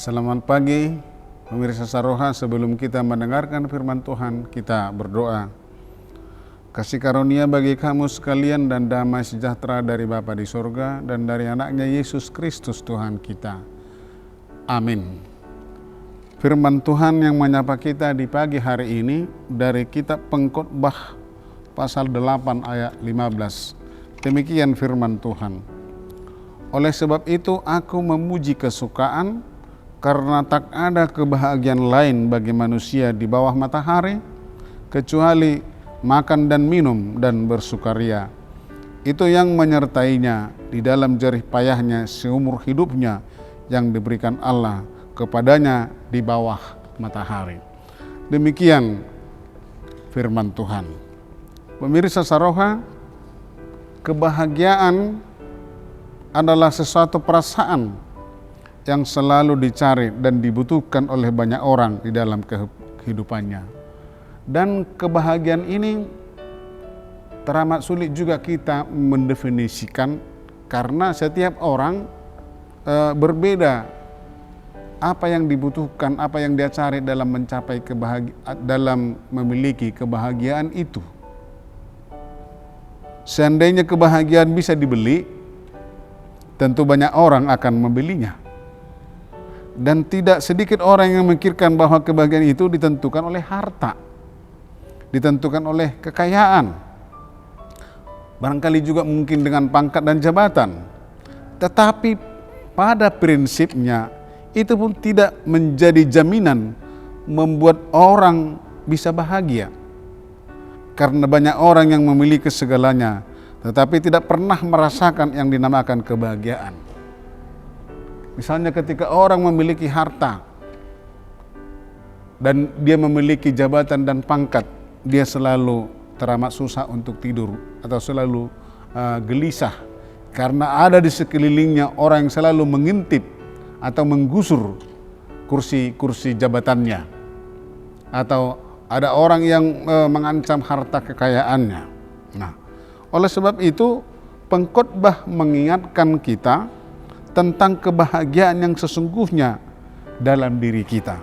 Selamat pagi, pemirsa Saroha. Sebelum kita mendengarkan firman Tuhan, kita berdoa. Kasih karunia bagi kamu sekalian dan damai sejahtera dari Bapa di surga dan dari anaknya Yesus Kristus Tuhan kita. Amin. Firman Tuhan yang menyapa kita di pagi hari ini dari kitab Pengkhotbah pasal 8 ayat 15. Demikian firman Tuhan. Oleh sebab itu aku memuji kesukaan, karena tak ada kebahagiaan lain bagi manusia di bawah matahari kecuali makan dan minum dan bersukaria. Itu yang menyertainya di dalam jerih payahnya seumur hidupnya yang diberikan Allah kepadanya di bawah matahari. Demikian firman Tuhan. Pemirsa Saroha, kebahagiaan adalah sesuatu perasaan yang selalu dicari dan dibutuhkan oleh banyak orang di dalam kehidupannya. Dan kebahagiaan ini teramat sulit juga kita mendefinisikan karena setiap orang berbeda apa yang dibutuhkan, apa yang dia cari dalam mencapai dalam memiliki kebahagiaan itu. Seandainya kebahagiaan bisa dibeli, tentu banyak orang akan membelinya. Dan tidak sedikit orang yang memikirkan bahwa kebahagiaan itu ditentukan oleh harta, ditentukan oleh kekayaan, barangkali juga mungkin dengan pangkat dan jabatan. Tetapi pada prinsipnya itu pun tidak menjadi jaminan membuat orang bisa bahagia. Karena banyak orang yang memiliki segalanya tetapi tidak pernah merasakan yang dinamakan kebahagiaan. Misalnya ketika orang memiliki harta dan dia memiliki jabatan dan pangkat, dia selalu teramat susah untuk tidur atau selalu gelisah karena ada di sekelilingnya orang yang selalu mengintip atau menggusur kursi jabatannya, atau ada orang yang mengancam harta kekayaannya. Nah, oleh sebab itu pengkhotbah mengingatkan kita tentang kebahagiaan yang sesungguhnya dalam diri kita.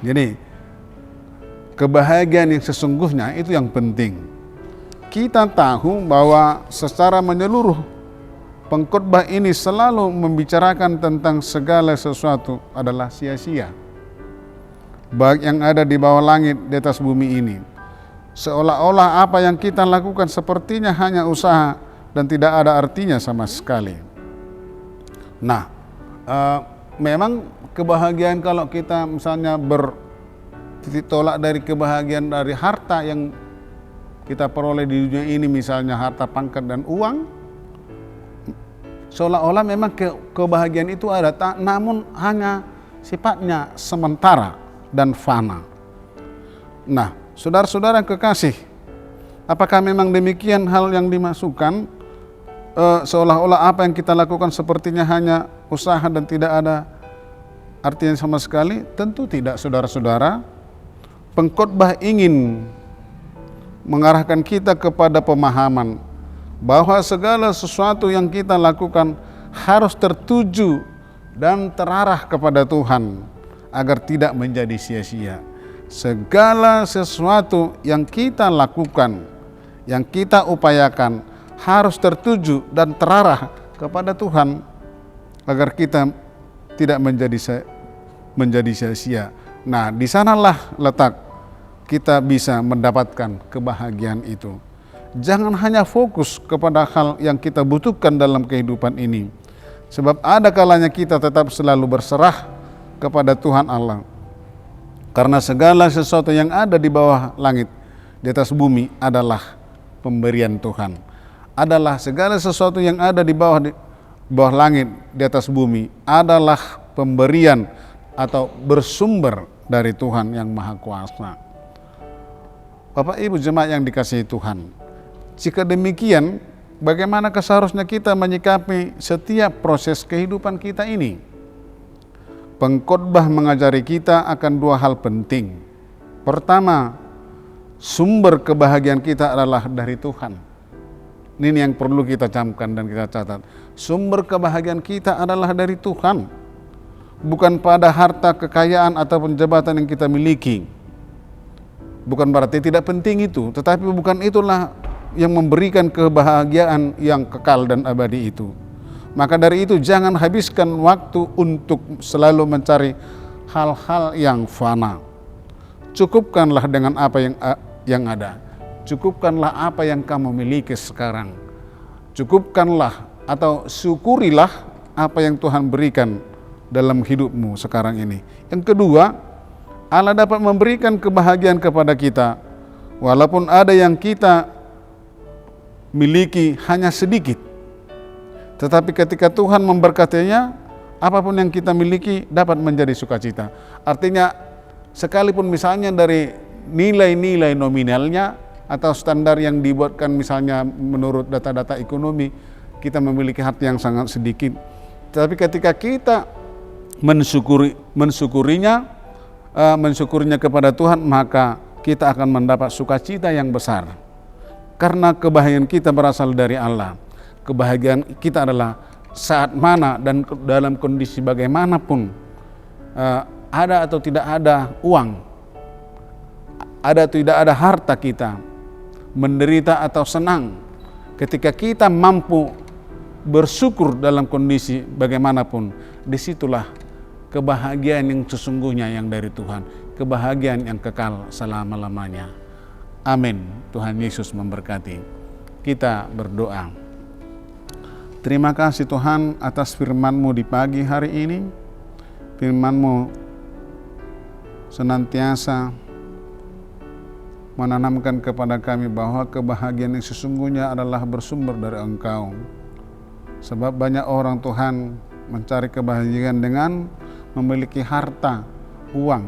Jadi kebahagiaan yang sesungguhnya itu yang penting. Kita tahu bahwa secara menyeluruh pengkhotbah ini selalu membicarakan tentang segala sesuatu adalah sia-sia, baik yang ada di bawah langit, di atas bumi ini. Seolah-olah apa yang kita lakukan sepertinya hanya usaha dan tidak ada artinya sama sekali. Nah, memang kebahagiaan kalau kita misalnya bertitik tolak dari kebahagiaan dari harta yang kita peroleh di dunia ini, misalnya harta, pangkat, dan uang, seolah-olah memang kebahagiaan itu ada, namun hanya sifatnya sementara dan fana. Nah, saudara-saudara kekasih, apakah memang demikian hal yang dimasukkan? Seolah-olah apa yang kita lakukan sepertinya hanya usaha dan tidak ada artinya sama sekali? Tentu tidak, saudara-saudara. Pengkhotbah ingin mengarahkan kita kepada pemahaman bahwa segala sesuatu yang kita lakukan harus tertuju dan terarah kepada Tuhan agar tidak menjadi sia-sia. Segala sesuatu yang kita lakukan, yang kita upayakan harus tertuju dan terarah kepada Tuhan agar kita tidak menjadi sia-sia. Nah, di sanalah letak kita bisa mendapatkan kebahagiaan itu. Jangan hanya fokus kepada hal yang kita butuhkan dalam kehidupan ini, sebab ada kalanya kita tetap selalu berserah kepada Tuhan Allah. Karena segala sesuatu yang ada di bawah langit, di atas bumi adalah pemberian Tuhan. Adalah segala sesuatu yang ada di bawah langit, di atas bumi adalah pemberian atau bersumber dari Tuhan yang Maha Kuasa. Bapak Ibu jemaat yang dikasihi Tuhan, jika demikian, bagaimana seharusnya kita menyikapi setiap proses kehidupan kita ini? Pengkhotbah mengajari kita akan dua hal penting. Pertama, sumber kebahagiaan kita adalah dari Tuhan. Ini yang perlu kita camkan dan kita catat. Sumber kebahagiaan kita adalah dari Tuhan. bukan pada harta, kekayaan ataupun jabatan yang kita miliki. Bukan berarti tidak penting itu, tetapi bukan itulah yang memberikan kebahagiaan yang kekal dan abadi itu. Maka dari itu jangan habiskan waktu untuk selalu mencari hal-hal yang fana. Cukupkanlah dengan apa yang ada. Cukupkanlah apa yang kamu miliki sekarang. Cukupkanlah atau syukurilah apa yang Tuhan berikan dalam hidupmu sekarang ini. Yang kedua, Allah dapat memberikan kebahagiaan kepada kita walaupun ada yang kita miliki hanya sedikit. Tetapi ketika Tuhan memberkatinya, apapun yang kita miliki dapat menjadi sukacita. Artinya sekalipun misalnya dari nilai-nilai nominalnya atau standar yang dibuatkan misalnya menurut data-data ekonomi, kita memiliki harta yang sangat sedikit. Tapi ketika kita mensyukurinya kepada Tuhan, maka kita akan mendapat sukacita yang besar. Karena kebahagiaan kita berasal dari Allah. Kebahagiaan kita adalah saat mana dan dalam kondisi bagaimanapun, ada atau tidak ada uang, ada atau tidak ada harta kita, menderita atau senang, ketika kita mampu bersyukur dalam kondisi bagaimanapun, disitulah kebahagiaan yang sesungguhnya yang dari Tuhan, kebahagiaan yang kekal selama-lamanya. Amin. Tuhan Yesus memberkati. Kita berdoa. Terima kasih Tuhan atas firman-Mu di pagi hari ini. Firman-Mu senantiasa menanamkan kepada kami bahwa kebahagiaan yang sesungguhnya adalah bersumber dari Engkau. Sebab banyak orang Tuhan mencari kebahagiaan dengan memiliki harta, uang,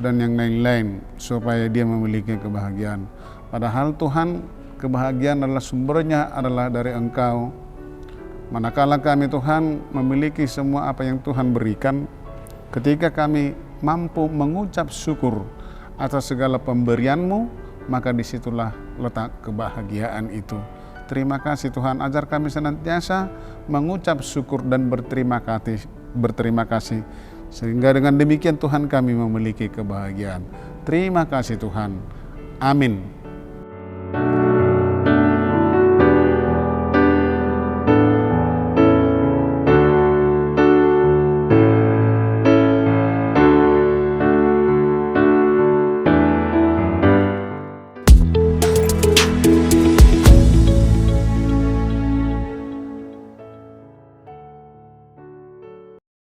dan yang lain-lain supaya dia memiliki kebahagiaan. Padahal Tuhan, kebahagiaan adalah sumbernya adalah dari Engkau. Manakala kami Tuhan memiliki semua apa yang Tuhan berikan, ketika kami mampu mengucap syukur atas segala pemberian-Mu, maka disitulah letak kebahagiaan itu. Terima kasih Tuhan, ajar kami senantiasa mengucap syukur dan berterima kasih, sehingga dengan demikian Tuhan kami memiliki kebahagiaan. Terima kasih Tuhan. Amin.